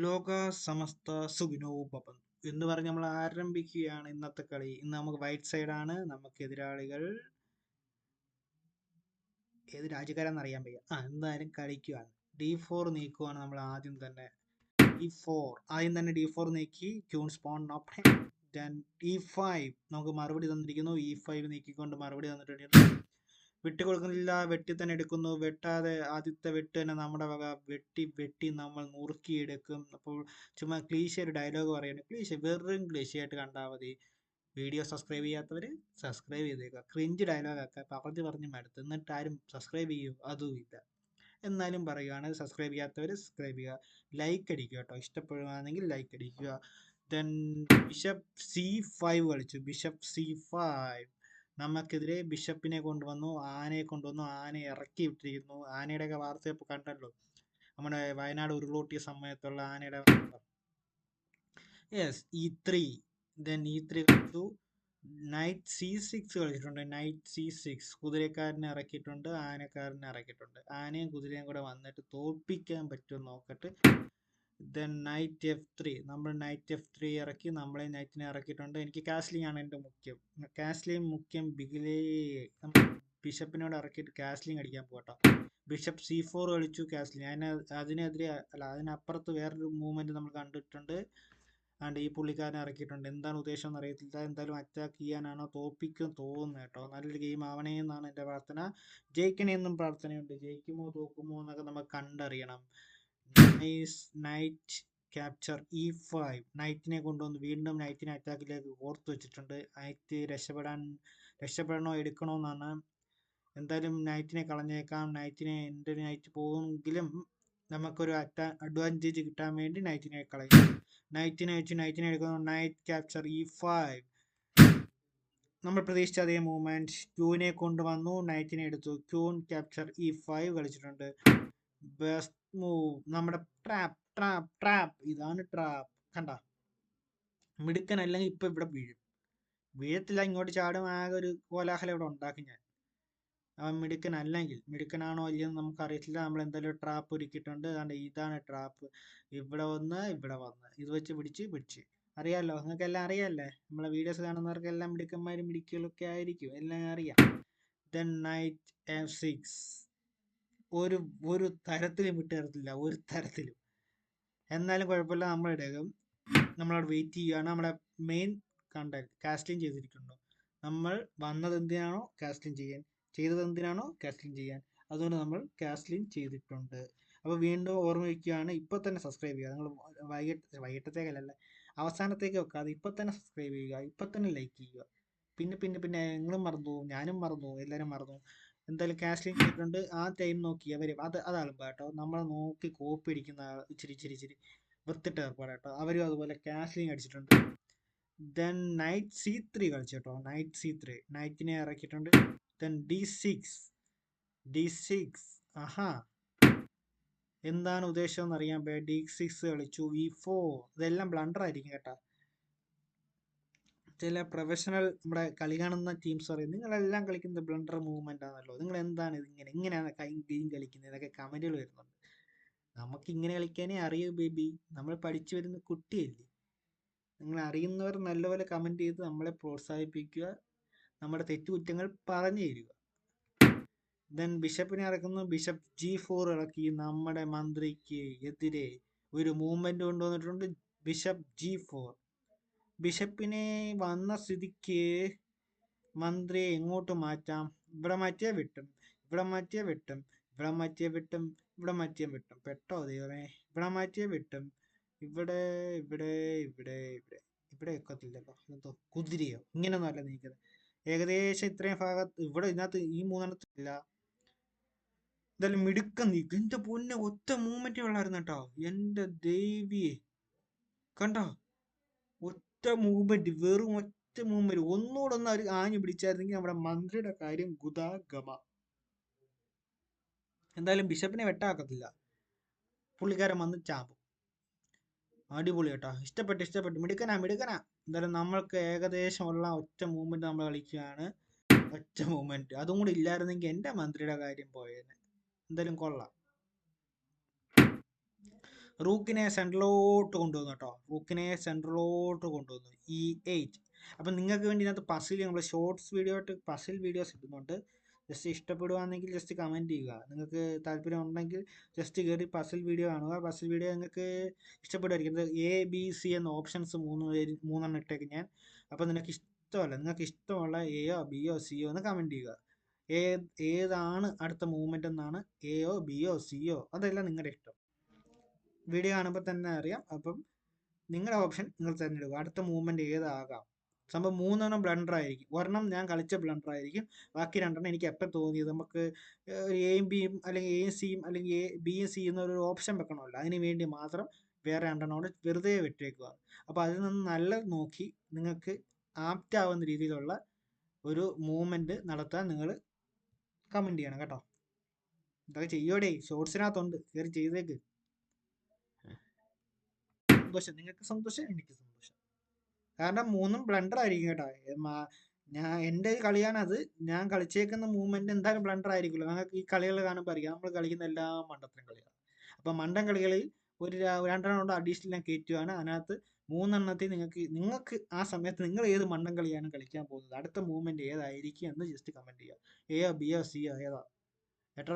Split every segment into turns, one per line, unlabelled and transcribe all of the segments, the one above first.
ലോക സമസ്ത സുഖിനോ ഭവന്തു എന്ന് പറഞ്ഞ് നമ്മൾ ആരംഭിക്കുകയാണ് ഇന്നത്തെ കളി. ഇന്ന് നമുക്ക് വൈറ്റ് സൈഡാണ്. നമുക്ക് എതിരാളികൾ ഏത് രാജ്യക്കാരാന്ന് അറിയാൻ വയ്യ. എന്തായാലും കളിക്കുകയാണ്. D4 നീക്കുവാണ് നമ്മൾ ആദ്യം തന്നെ. ആദ്യം തന്നെ D4 നീക്കി. ക്യൂൺ സ്പോൺ E5 നമുക്ക് മറുപടി തന്നിരിക്കുന്നു. E5 നീക്കിക്കൊണ്ട് മറുപടി തന്നിട്ടുണ്ട്. വിട്ടുകൊടുക്കുന്നില്ല, വെട്ടി തന്നെ എടുക്കുന്നു. വെട്ടാതെ ആദ്യത്തെ വെട്ട് തന്നെ നമ്മുടെ വക. വെട്ടി നമ്മൾ നുറുക്കിയെടുക്കും. അപ്പോൾ ചുമ്മാ ക്ലീശ ഒരു ഡയലോഗ് പറയുന്നത്, ക്ലീശ വെറും ക്ലീശയായിട്ട് കണ്ടാൽ മതി. വീഡിയോ സബ്സ്ക്രൈബ് ചെയ്യാത്തവർ സബ്സ്ക്രൈബ് ചെയ്തേക്കുക. ക്രിഞ്ച് ഡയലോഗൊക്കെ പറഞ്ഞ് മടുത്ത്, എന്നിട്ട് ആരും സബ്സ്ക്രൈബ് ചെയ്യൂ അതും ഇല്ല. എന്നാലും പറയുകയാണ്, സബ്സ്ക്രൈബ് ചെയ്യാത്തവർ സബ്സ്ക്രൈബ് ചെയ്യുക, ലൈക്ക് അടിക്കുക കേട്ടോ. ഇഷ്ടപ്പെടുകയാണെങ്കിൽ ലൈക്ക് അടിക്കുക. ദെൻ ബിഷപ്പ് C5 കളിച്ചു. ബിഷപ്പ് C5 നമുക്കെതിരെ ബിഷപ്പിനെ കൊണ്ടുവന്നു, ആനയെ കൊണ്ടുവന്നു. ആനയെ ഇറക്കി വിട്ടിരിക്കുന്നു. ആനയുടെയൊക്കെ വാർത്ത ഇപ്പോൾ കണ്ടല്ലോ, നമ്മുടെ വയനാട് ഉരുളോട്ടിയ സമയത്തുള്ള ആനയുടെ വാർത്ത. Yes, E3. ദെൻ E3 കളിച്ചു. നൈറ്റ് C6 കളിച്ചിട്ടുണ്ട്. നൈറ്റ് C6 കുതിരക്കാരനെ ഇറക്കിയിട്ടുണ്ട്, ആനക്കാരനെ ഇറക്കിയിട്ടുണ്ട്. ആനയും കുതിരയും കൂടെ വന്നിട്ട് തോൽപ്പിക്കാൻ പറ്റുമെന്ന് നോക്കട്ടെ. Then night F3. നമ്മൾ നൈറ്റ് F3 ഇറക്കി, നമ്മളെ നൈറ്റിനെ ഇറക്കിയിട്ടുണ്ട്. എനിക്ക് കാസ്ലിംഗ് ആണ് എൻ്റെ മുഖ്യം. കാസ്ലിംഗ് മുഖ്യം. ബിഗിലേ ബിഷപ്പിനോട് ഇറക്കിയിട്ട് കാസ്ലിംഗ് അടിക്കാൻ പോകട്ടോ. ബിഷപ്പ് C4 കളിച്ചു. കാസ്ലിംഗ് അതിനെതിരെ അതിനപ്പുറത്ത് വേറൊരു മൂവ്മെന്റ് നമ്മൾ കണ്ടിട്ടുണ്ട്. ആണ്ട് ഈ പുള്ളിക്കാരനെ ഇറക്കിയിട്ടുണ്ട്. എന്താണ് ഉദ്ദേശം എന്ന് അറിയത്തില്ല. എന്തായാലും അറ്റാക്ക് ചെയ്യാനാണോ തോൽപ്പിക്കും തോന്നുന്നു കേട്ടോ. നല്ലൊരു ഗെയിം ആവണേ എന്നാണ് എൻ്റെ പ്രാർത്ഥന. ജയിക്കണേന്നും പ്രാർത്ഥനയുണ്ട്. ജയിക്കുമോ തോക്കുമോ എന്നൊക്കെ നമുക്ക് കണ്ടറിയണം. Night capture E5. നൈറ്റിനെ കൊണ്ടുവന്ന് വീണ്ടും നൈറ്റിനെ അറ്റാക്കിലേക്ക് ഓർത്തു വെച്ചിട്ടുണ്ട്. നൈറ്റ് രക്ഷപ്പെടണോ എടുക്കണോ എന്നാണ്. എന്തായാലും നൈറ്റിനെ കളഞ്ഞേക്കാം. എൻ്റെ നൈറ്റ് പോകുമെങ്കിലും നമുക്കൊരു അഡ്വാൻറ്റേജ് കിട്ടാൻ വേണ്ടി നൈറ്റിനെ കളയും. നൈറ്റിനെ എടുക്കുന്നു. Night capture E5. നമ്മൾ പ്രതീക്ഷിച്ച അതേ മൂവ്മെന്റ്. ക്യൂനെ കൊണ്ടുവന്നു, നൈറ്റിനെ എടുത്തു. ക്യൂൺ ക്യാപ്ചർ E5 കളിച്ചിട്ടുണ്ട്. Best move. നമ്മുടെ ട്രാപ്പ്. ഇതാണ് ട്രാപ്പ്. കണ്ട, മിടുക്കൻ. അല്ലെങ്കിൽ ഇപ്പൊ ഇവിടെ വീഴത്തില്ല, ഇങ്ങോട്ട് ചാടും. ആകെ ഒരു കോലാഹലം ഇവിടെ ഉണ്ടാക്കും ഞാൻ. അവൻ മിടുക്കനാണോ അല്ലയെന്ന് നമുക്കറിയത്തില്ല. നമ്മൾ എന്തായാലും ട്രാപ്പ് ഒരുക്കിയിട്ടുണ്ട്. അതുകൊണ്ട് ഇതാണ് ട്രാപ്പ്. ഇവിടെ വന്ന് ഇത് വെച്ച് പിടിച്ച് അറിയാമല്ലോ, നിങ്ങൾക്കെല്ലാം അറിയാമല്ലേ. നമ്മളെ വീഡിയോസ് കാണുന്നവർക്കെല്ലാം മിടുക്കന്മാരും മിടുക്കികളൊക്കെ ആയിരിക്കും, എല്ലാം അറിയാം. Then night F6. ഒരു തരത്തിലും വിട്ടുതരത്തില്ല, ഒരു തരത്തിലും. എന്നാലും കുഴപ്പമില്ല, നമ്മളവിടെ വെയിറ്റ് ചെയ്യുകയാണ്. നമ്മുടെ മെയിൻ കണ്ടന്റ് കാസ്റ്റിംഗ് ചെയ്തിരിക്കുന്നു. നമ്മൾ വന്നത് എന്തിനാണോ കാസ്റ്റിംഗ് ചെയ്യാൻ, ചെയ്തത് എന്തിനാണോ കാസ്റ്റിംഗ് ചെയ്യാൻ. അതുകൊണ്ട് നമ്മൾ കാസ്റ്റിംഗ് ചെയ്തിട്ടുണ്ട്. അപ്പോൾ വീണ്ടും ഓർമ്മിക്കുകയാണ്, ഇപ്പോൾ തന്നെ സബ്സ്ക്രൈബ് ചെയ്യുക. നിങ്ങൾ വൈകിട്ടത്തേക്കല്ല, അവസാനത്തേക്ക് വെക്കാതെ ഇപ്പോൾ തന്നെ സബ്സ്ക്രൈബ് ചെയ്യുക, ഇപ്പോൾ തന്നെ ലൈക്ക് ചെയ്യുക. പിന്നെ നിങ്ങളും മറന്നു, ഞാനും മറന്നു, എല്ലാവരും മറന്നു. എന്തായാലും കാസ്റ്റിംഗ് ചെയ്തിട്ടുണ്ട്. ആ ടൈം നോക്കി അവരും അതാണ് കേട്ടോ. നമ്മളെ നോക്കി കോപ്പി അടിക്കുന്ന ഇച്ചിരി വൃത്തിട്ട് ഏർപ്പാട് കേട്ടോ. അവരും അതുപോലെ കാസ്റ്റിംഗ് അടിച്ചിട്ടുണ്ട്. ദെൻ നൈറ്റ് C3 കളിച്ചു കേട്ടോ. നൈറ്റ് C3 നൈറ്റിനെ ഇറക്കിയിട്ടുണ്ട്. Then D6. ആഹാ, എന്താണ് ഉദ്ദേശം എന്ന് അറിയാൻ D6 കളിച്ചു. E4. ഇതെല്ലാം ബ്ലണ്ടർ ആയിരിക്കും കേട്ടോ. ചില പ്രൊഫഷണൽ നമ്മുടെ കളി കാണുന്ന ടീംസ് പറയും, നിങ്ങളെല്ലാം കളിക്കുന്നത് ബ്ലണ്ടർ മൂവ്മെന്റ് ആണല്ലോ, നിങ്ങൾ എന്താണ് ഇങ്ങനെയാണ് ഗെയിം കളിക്കുന്നത് എന്നൊക്കെ കമന്റുകൾ വരുന്നുണ്ട്. നമുക്ക് ഇങ്ങനെ കളിക്കാനേ അറിയൂ ബേബി. നമ്മൾ പഠിച്ചു വരുന്ന കുട്ടിയല്ലേ. നിങ്ങൾ അറിയുന്നവർ നല്ലപോലെ കമന്റ് ചെയ്ത് നമ്മളെ പ്രോത്സാഹിപ്പിക്കുക, നമ്മുടെ തെറ്റുകുറ്റങ്ങൾ പറഞ്ഞു തരിക. ദെൻ ബിഷപ്പിനെ ഇറക്കുന്നു. ബിഷപ്പ് G4 ഇറക്കി. നമ്മുടെ മന്ത്രിക്ക് എതിരെ ഒരു മൂവ്മെന്റ് കൊണ്ടുവന്നിട്ടുണ്ട്. Bishop G4. ബിഷപ്പിനെ വന്ന സ്ഥിതിക്ക് മന്ത്രിയെ എങ്ങോട്ട് മാറ്റാം? ഇവിടെ മാറ്റിയാൽ വെട്ടും, ഇവിടെ മാറ്റിയാൽ വെട്ടും, ഇവിടെ മാറ്റിയാൽ വെട്ടും, ഇവിടെ മാറ്റിയാൽ വെട്ടും. പെട്ടോ ദൈവമേ. ഇവിടെ മാറ്റിയാൽ വെട്ടും, ഇവിടെ ഇവിടെ ഇവിടെ ഇവിടെ ഇവിടെ വെക്കത്തില്ലല്ലോ. എന്തോ കുതിരയോ, ഇങ്ങനെയൊന്നും അല്ല നീക്കുന്നത്. ഏകദേശം ഇത്രയും ഭാഗത്ത് ഇവിടെ ഇതിനകത്ത് ഈ മൂന്നെണ്ണത്തില്ല. എന്തായാലും മിടുക്കം നീക്കും. എന്റെ പൊന്നെ, ഒറ്റ മൂവ്മെന്റ് ഉള്ളായിരുന്നു കേട്ടോ. എന്റെ ദേവിയെ കണ്ടോ, ഒറ്റ മൂവ്മെന്റ്, വെറും ഒറ്റ മൂവ്മെന്റ്. ഒന്നുകൂടെ ഒന്ന് അവർ ആഞ്ഞു പിടിച്ചായിരുന്നെങ്കിൽ നമ്മുടെ മന്ത്രിയുടെ കാര്യം ഗുദാഗമ. എന്തായാലും ബിഷപ്പിനെ വെട്ടാക്കത്തില്ല, പുള്ളിക്കാരൻ വന്ന് ചാമ്പും. അടിപൊളി കേട്ടോ, ഇഷ്ടപ്പെട്ടു. മിടുക്കനാ. എന്തായാലും നമ്മൾക്ക് ഏകദേശമുള്ള ഒറ്റ മൂവ്മെന്റ് നമ്മൾ കളിക്കുകയാണ്. ഒറ്റ മൂവ്മെന്റ് അതും കൂടി ഇല്ലായിരുന്നെങ്കിൽ എൻ്റെ മന്ത്രിയുടെ കാര്യം പോയേനെ. എന്തായാലും കൊള്ളാം. റൂക്കിനെ സെൻട്രലോട്ട് കൊണ്ടുവന്നു കേട്ടോ. റൂക്കിനെ സെൻട്രലോട്ട് കൊണ്ടുവന്നു E8. അപ്പം നിങ്ങൾക്ക് വേണ്ടി ഇതിനകത്ത് പസിൽ നമ്മൾ ഷോർട്സ് വീഡിയോ ആയിട്ട് പസിൽ വീഡിയോസ് ഇടുന്നുണ്ട്. ജസ്റ്റ് ഇഷ്ടപ്പെടുവാണെങ്കിൽ ജസ്റ്റ് കമൻറ്റ് ചെയ്യുക. നിങ്ങൾക്ക് താല്പര്യം ഉണ്ടെങ്കിൽ ജസ്റ്റ് കയറി പസിൽ വീഡിയോ കാണുക. പസിൽ വീഡിയോ നിങ്ങൾക്ക് ഇഷ്ടപ്പെടുമായിരിക്കും. ഇത് ABC എന്ന ഓപ്ഷൻസ് മൂന്നെണ്ണം ഇട്ടേക്ക് ഞാൻ. അപ്പം നിങ്ങൾക്ക് ഇഷ്ടമുള്ള എയോ ബിയോ സിയോ എന്ന് കമൻറ്റ് ചെയ്യുക. ഏതാണ് അടുത്ത മൂവ്മെൻ്റ് എന്നാണ്, എയോ ബിയോ സിയോ അതെല്ലാം നിങ്ങളുടെ ഇഷ്ടം. വീഡിയോ കാണുമ്പോൾ തന്നെ അറിയാം. അപ്പം നിങ്ങളുടെ ഓപ്ഷൻ നിങ്ങൾ തിരഞ്ഞെടുക്കുക. അടുത്ത മൂവ്മെൻറ്റ് ഏതാകാം. സംഭവം 3 ബ്ലണ്ടർ ആയിരിക്കും. ഒരെണ്ണം ഞാൻ കളിച്ച ബ്ലണ്ടർ ആയിരിക്കും, ബാക്കി 2 എനിക്ക് എപ്പോൾ തോന്നിയത്. നമുക്ക് ഒരു എയും ബിയും അല്ലെങ്കിൽ എയും സിയും അല്ലെങ്കിൽ ബിയും സി എന്നൊരു ഓപ്ഷൻ വെക്കണമല്ലോ. അതിന് വേണ്ടി മാത്രം വേറെ 2 വെറുതെ വിട്ടേക്കുക. അപ്പോൾ അതിൽ നിന്ന് നല്ലത് നോക്കി നിങ്ങൾക്ക് ആപ്റ്റ് ആവുന്ന രീതിയിലുള്ള ഒരു മൂവ്മെൻറ്റ് നടത്താൻ നിങ്ങൾ കമൻറ്റ് ചെയ്യണം കേട്ടോ. ഇതൊക്കെ ചെയ്യോടെ, ഷോർട്സിനകത്തുണ്ട്, കയറി ചെയ്തേക്ക്. സന്തോഷം, നിങ്ങൾക്ക് സന്തോഷം, എനിക്ക് സന്തോഷം. കാരണം 3 ബ്ലണ്ടർ ആയിരിക്കും കേട്ടോ. എൻ്റെ കളിയാണത്. ഞാൻ കളിച്ചേക്കുന്ന മൂവ്മെന്റ് എന്തായാലും ബ്ലണ്ടർ ആയിരിക്കുമല്ലോ. നിങ്ങൾക്ക് ഈ കളികൾ കാണുമ്പോൾ അറിയാം, നമ്മൾ കളിക്കുന്ന എല്ലാ മണ്ടത്തരം കളികളാണ്. അപ്പം മണ്ടൻ കളികളിൽ ഒരു 2 അഡീഷണൽ ഞാൻ കയറ്റുകയാണ്. അതിനകത്ത് 3 നിങ്ങൾക്ക് ആ സമയത്ത് നിങ്ങൾ ഏത് മണ്ടൻ കളിയാണ് കളിക്കാൻ പോകുന്നത്, അടുത്ത മൂവ്മെന്റ് ഏതായിരിക്കും എന്ന് ജസ്റ്റ് കമന്റ് ചെയ്യുക. എയോ ബിയോ സിയോ ഏതാ എത്ര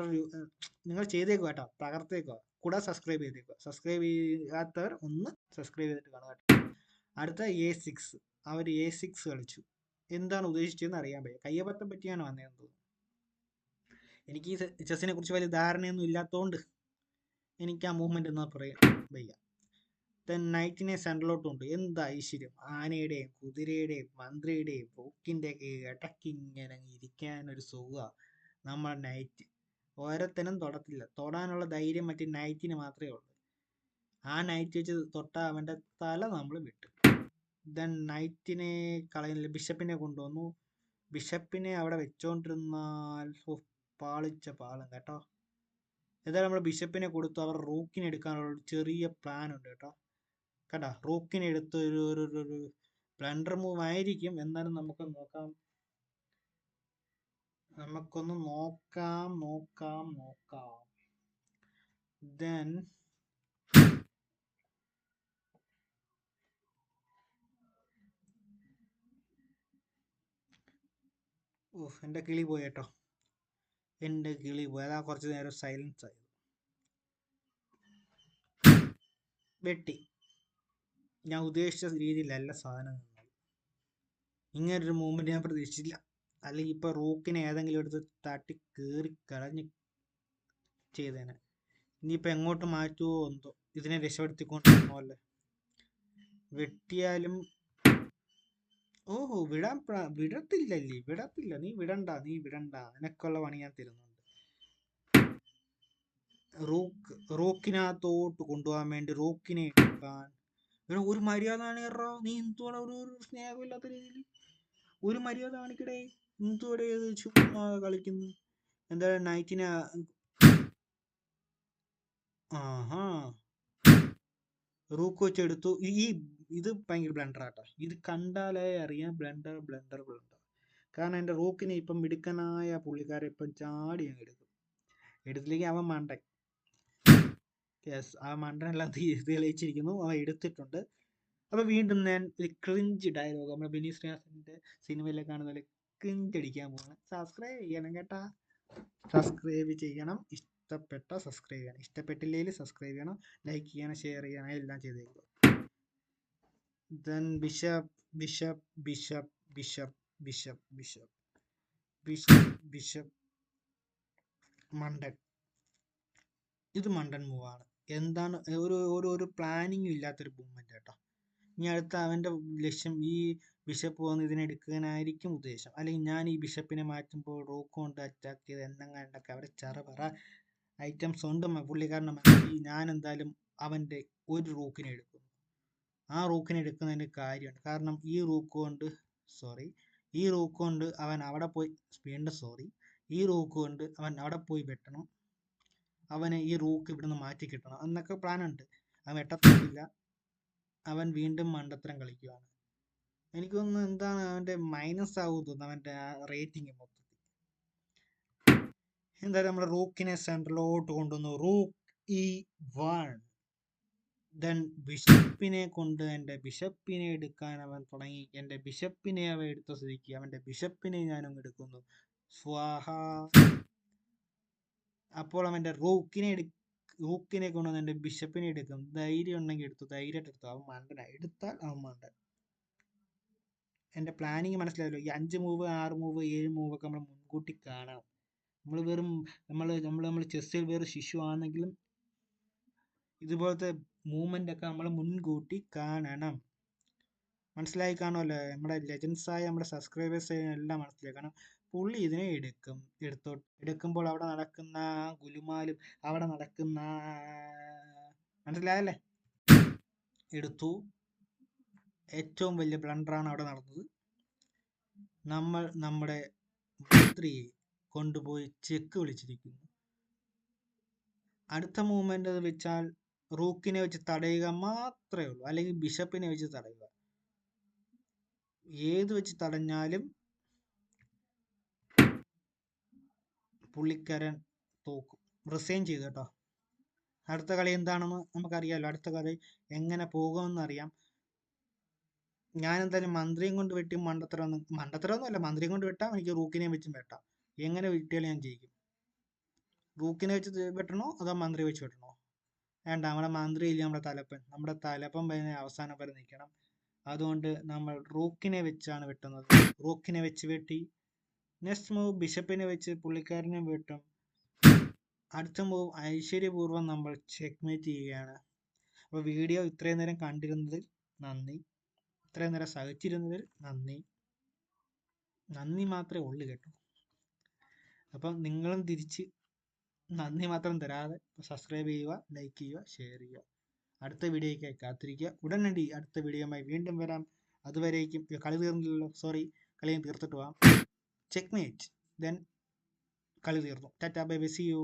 നിങ്ങൾ ചെയ്തേക്കുക കേട്ടോ, തകർത്തേക്കുക. കൂടെ സബ്സ്ക്രൈബ് ചെയ്തേക്കുക. സബ്സ്ക്രൈബ് ചെയ്യാത്തവർ ഒന്ന് സബ്സ്ക്രൈബ് ചെയ്തിട്ട് കാണുക കേട്ടോ. അടുത്ത A6. അവർ A6 കളിച്ചു. എന്താണ് ഉദ്ദേശിച്ചതെന്ന് അറിയാൻ വയ്യ. കയ്യബദ്ധം പറ്റിയാണ് വന്നതെന്ന് തോന്നുന്നു. എനിക്ക് ഈ ചെസ്സിനെ കുറിച്ച് വലിയ ധാരണയൊന്നും ഇല്ലാത്തതുകൊണ്ട് എനിക്ക് ആ മൂവ്മെന്റ് എന്നാ പറയാൻ വയ്യ. നൈറ്റിനെ സെൻട്രലോട്ട് കൊണ്ട് എന്ത് ഐശ്വര്യം. ആനയുടെയും കുതിരയുടെയും മന്ത്രിയുടെയും റൂക്കിൻ്റെ ഒക്കെ ഇടയ്ക്കിങ്ങനെ ഇരിക്കാനൊരു സുഖമാണ്. നമ്മൾ നൈറ്റ് ഓരോരുത്തരും തൊടാനുള്ള ധൈര്യം മറ്റേ നൈറ്റിന് മാത്രമേ ഉള്ളൂ. ആ നൈറ്റ് വെച്ച് തൊട്ടാൽ അവൻ്റെ തല നമ്മൾ വിട്ടു. ദെൻ നൈറ്റിനെ കളയുന്നില്ല, ബിഷപ്പിനെ കൊണ്ടുവന്നു. ബിഷപ്പിനെ അവിടെ വെച്ചോണ്ടിരുന്നാൽ പാളിച്ച പാളം കേട്ടോ. ഏതായാലും നമ്മൾ ബിഷപ്പിനെ കൊടുത്തു. അവർ റൂക്കിനെ എടുക്കാനുള്ള ചെറിയ പ്ലാൻ ഉണ്ട് കേട്ടോ. കേട്ടോ, റൂക്കിനെ എടുത്ത് ഒരു ബ്ലണ്ടർ മൂവ് ആയിരിക്കും. എന്നാലും നമുക്കൊന്ന് നോക്കാം. ദെൻ എൻ്റെ കിളി പോയി കേട്ടോ. എൻ്റെ കിളി പോയി. അതാ കുറച്ച് നേരം സൈലൻസ് ആയി. വെട്ടി. ഞാൻ ഉദ്ദേശിച്ച രീതിയിലല്ല സാധനം നിന്നത്. ഇങ്ങനൊരു മൂവ്മെന്റ് ഞാൻ പ്രതീക്ഷിച്ചില്ല. അല്ലെങ്കിൽ ഇപ്പോൾ റൂക്കിനെ ഏതെങ്കിലും എടുത്ത് തട്ടി കയറി കളഞ്ഞ് ചെയ്തേനെ. ഇനിയിപ്പോൾ എങ്ങോട്ട് മാറ്റുമോ എന്തോ. ഇതിനെ രക്ഷപ്പെടുത്തിക്കൊണ്ടിരുന്നോ അല്ലേ. വെട്ടിയാലും ഓഹോ വിടത്തില്ല. നീ വിടണ്ട. നിനക്കുള്ള പണി ഞാൻ തരുന്നുണ്ട്. റൂക്കിനകത്തോട്ട് കൊണ്ടുപോകാൻ വേണ്ടി റൂക്കിനെ എടുക്കാൻ ഒരു മര്യാദ കാണിക്കറ. നീ എന്തുവാണ് ഒരു സ്നേഹമില്ലാത്ത രീതിയിൽ ഒരു മര്യാദ കാണിക്കടേ. എന്തുവടെ ചുമ്മാ കളിക്കുന്നു. എന്തായാലും നൈറ്റിനെ ആഹാ റൂക്ക് വെച്ചെടുത്തു. ഇത് ഭയങ്കര ബ്ലണ്ടർ ആട്ടോ. ഇത് കണ്ടാലേ അറിയാം ബ്ലണ്ടർ. കാരണം എൻ്റെ റൂക്കിനെ ഇപ്പം മിടുക്കനായ പുള്ളിക്കാരെ ഇപ്പം ചാടി അങ്ങ് എടുത്തില്ലെങ്കിൽ അവൻ മണ്ടൻ. യെസ്, ആ മണ്ടനെല്ലാം തെളിയിച്ചിരിക്കുന്നു. അവൻ എടുത്തിട്ടുണ്ട്. അപ്പോൾ വീണ്ടും ഞാൻ ഒരു ക്രിഞ്ച് ഡയലോഗ് നമ്മുടെ ബെന്നി ശ്രീനിവാസൻ്റെ സിനിമയിലെ കാണുന്ന പോലെ ക്രിഞ്ച് അടിക്കാൻ പോവാണ്. സബ്സ്ക്രൈബ് ചെയ്യണം കേട്ടാ. സബ്സ്ക്രൈബ് ചെയ്യണം. ഇഷ്ടപ്പെട്ട സബ്സ്ക്രൈബ് ചെയ്യണം. ഇഷ്ടപ്പെട്ടില്ലെങ്കിൽ സബ്സ്ക്രൈബ് ചെയ്യണം. ലൈക്ക് ചെയ്യണം, ഷെയർ ചെയ്യണം, എല്ലാം ചെയ്തേക്കുക. ദെൻ ബിഷപ്പ് മണ്ടൻ. ഇത് മണ്ടൻ മൂവാണ്. എന്താണ് ഒരു പ്ലാനിങ് ഇല്ലാത്തൊരു മൂവ്മെന്റ് കേട്ടോ. ഇനി അടുത്ത അവൻ്റെ ലക്ഷ്യം ഈ ബിഷപ്പ് വന്ന് ഇതിനെടുക്കാനായിരിക്കും ഉദ്ദേശം. അല്ലെങ്കിൽ ഞാൻ ഈ ബിഷപ്പിനെ മാറ്റുമ്പോൾ റൂക്ക് കൊണ്ട് അറ്റാക്ക് ചെയ്ത് എന്നെങ്ങാണ്ടൊക്കെ അവിടെ ചറപറ ഐറ്റംസ് ഉണ്ട് പുള്ളിക്കാരനെ മാറ്റി. ഞാൻ എന്തായാലും അവൻ്റെ ഒരു റൂക്കിനെ എടുക്കുന്നു. ആ റൂക്കിനെ എടുക്കുന്നതിന് കാര്യമുണ്ട്. കാരണം ഈ റൂക്ക് കൊണ്ട് അവൻ അവിടെ പോയി ഈ റൂക്ക് കൊണ്ട് അവൻ അവിടെ പോയി വെട്ടണം. അവന് ഈ റൂക്ക് ഇവിടുന്ന് മാറ്റി കിട്ടണം എന്നൊക്കെ പ്ലാനുണ്ട്. അവൻ വെട്ടത്തില്ല. അവൻ വീണ്ടും മണ്ടത്തരം കളിക്കുകയാണ്. എനിക്ക് തോന്നുന്നു എന്താണ് അവൻ്റെ മൈനസ് ആവും തോന്നുന്നു അവൻ്റെ റേറ്റിംഗ് മൊത്തത്തിൽ. എന്തായാലും നമ്മുടെ റൂക്കിനെ സെൻട്രലോട്ട് കൊണ്ടുവന്നു. Rook E1. ദെൻ ബിഷപ്പിനെ കൊണ്ട് എൻ്റെ ബിഷപ്പിനെ എടുക്കാൻ അവൻ തുടങ്ങി. എൻ്റെ ബിഷപ്പിനെ അവൻ എടുത്ത സ്ഥിതിക്ക് അവൻ്റെ ബിഷപ്പിനെ ഞാനും എടുക്കുന്നു. സ്വാഹ. അപ്പോൾ അവൻ്റെ റൂക്കിനെ കൊണ്ടുവന്ന് എൻ്റെ ബിഷപ്പിനെ എടുക്കും. ധൈര്യം ഉണ്ടെങ്കിൽ എടുത്തു, ധൈര്യമായിട്ട് എടുത്തു. അവൻ മണ്ടന, എടുത്താൽ അവൻ മണ്ടൻ. എൻ്റെ പ്ലാനിങ് മനസ്സിലായല്ലോ. ഈ 5 മൂവ് 6 മൂവ് 7 മൂവൊക്കെ നമ്മൾ മുൻകൂട്ടി കാണണം. നമ്മൾ ചെസ്സിൽ വേറെ ശിശു ആണെങ്കിലും ഇതുപോലത്തെ മൂവ്മെന്റ് ഒക്കെ നമ്മൾ മുൻകൂട്ടി കാണണം. മനസ്സിലായി കാണുമല്ലോ. നമ്മുടെ ലെജൻസായ നമ്മുടെ സബ്സ്ക്രൈബേഴ്സ് എല്ലാം മനസ്സിലായി. കാരണം പുള്ളി ഇതിനെ എടുക്കുമ്പോൾ അവിടെ നടക്കുന്ന ഗുലുമാലും അവിടെ നടക്കുന്ന മനസ്സിലായല്ലേ. എടുത്തു. ഏറ്റവും വലിയ ബ്ലണ്ടറാണ് അവിടെ നടന്നത്. നമ്മൾ നമ്മുടെ മന്ത്രിയെ കൊണ്ടുപോയി ചെക്ക് വിളിച്ചിരിക്കുന്നു. അടുത്ത മൂവ്മെന്റ് വെച്ചാൽ റൂക്കിനെ വെച്ച് തടയുക മാത്രമേ ഉള്ളൂ, അല്ലെങ്കിൽ ബിഷപ്പിനെ വെച്ച് തടയുക. ഏത് വെച്ച് തടഞ്ഞാലും പുള്ളിക്കാരൻ തോക്കും. റിസൈൻ ചെയ്തു കേട്ടോ. അടുത്ത കളി എന്താണെന്ന് നമുക്കറിയാമല്ലോ. അടുത്ത കളി എങ്ങനെ പോകുമെന്ന് അറിയാം. ഞാൻ എന്തായാലും മന്ത്രിയും കൊണ്ട് വെട്ടി മണ്ടത്തരമൊന്നുമല്ല. മന്ത്രിയും കൊണ്ട് വെട്ടാം, എനിക്ക് റൂക്കിനെ വെച്ചും വെട്ടാം. എങ്ങനെ വെട്ടിയാലും ഞാൻ ജയിക്കും. റൂക്കിനെ വെച്ച് വെട്ടണോ അതോ മന്ത്രി വെച്ച് വെട്ടണോ? വേണ്ട, നമ്മുടെ മന്ത്രി ഇല്ല, നമ്മുടെ തലപ്പൻ വരെ അവസാനം വരെ നിൽക്കണം. അതുകൊണ്ട് നമ്മൾ റൂക്കിനെ വെച്ചാണ് വെട്ടുന്നത്. റൂക്കിനെ വെച്ച് വെട്ടി. നെക്സ്റ്റ് മൂവ് ബിഷപ്പിനെ വെച്ച് പുള്ളിക്കാരനെ വെട്ടും. അടുത്ത മൂവ് ഐശ്വര്യപൂർവ്വം നമ്മൾ ചെക്ക്മേറ്റ് ചെയ്യുകയാണ്. അപ്പോൾ വീഡിയോ ഇത്രയും നേരം കണ്ടിരുന്നതിൽ നന്ദി. ഇത്രയും നേരം സഹിച്ചിരുന്നതിൽ നന്ദി. നന്ദി മാത്രമേ ഉള്ളൂ കേട്ടോ. അപ്പം നിങ്ങളും തിരിച്ച് നന്ദി മാത്രം തരാതെ സബ്സ്ക്രൈബ് ചെയ്യുക, ലൈക്ക് ചെയ്യുക, ഷെയർ ചെയ്യുക. അടുത്ത വീഡിയോയ്ക്കായി കാത്തിരിക്കുക. ഉടനടി അടുത്ത വീഡിയോയുമായി വീണ്ടും വരാം. അതുവരേക്കും കളി തീർന്നില്ലല്ലോ, സോറി, കളിയും തീർത്തിട്ട് പോവാം. ചെക്ക്മേറ്റ്, ദെൻ കളി തീർന്നു. Tata bye bye, see U.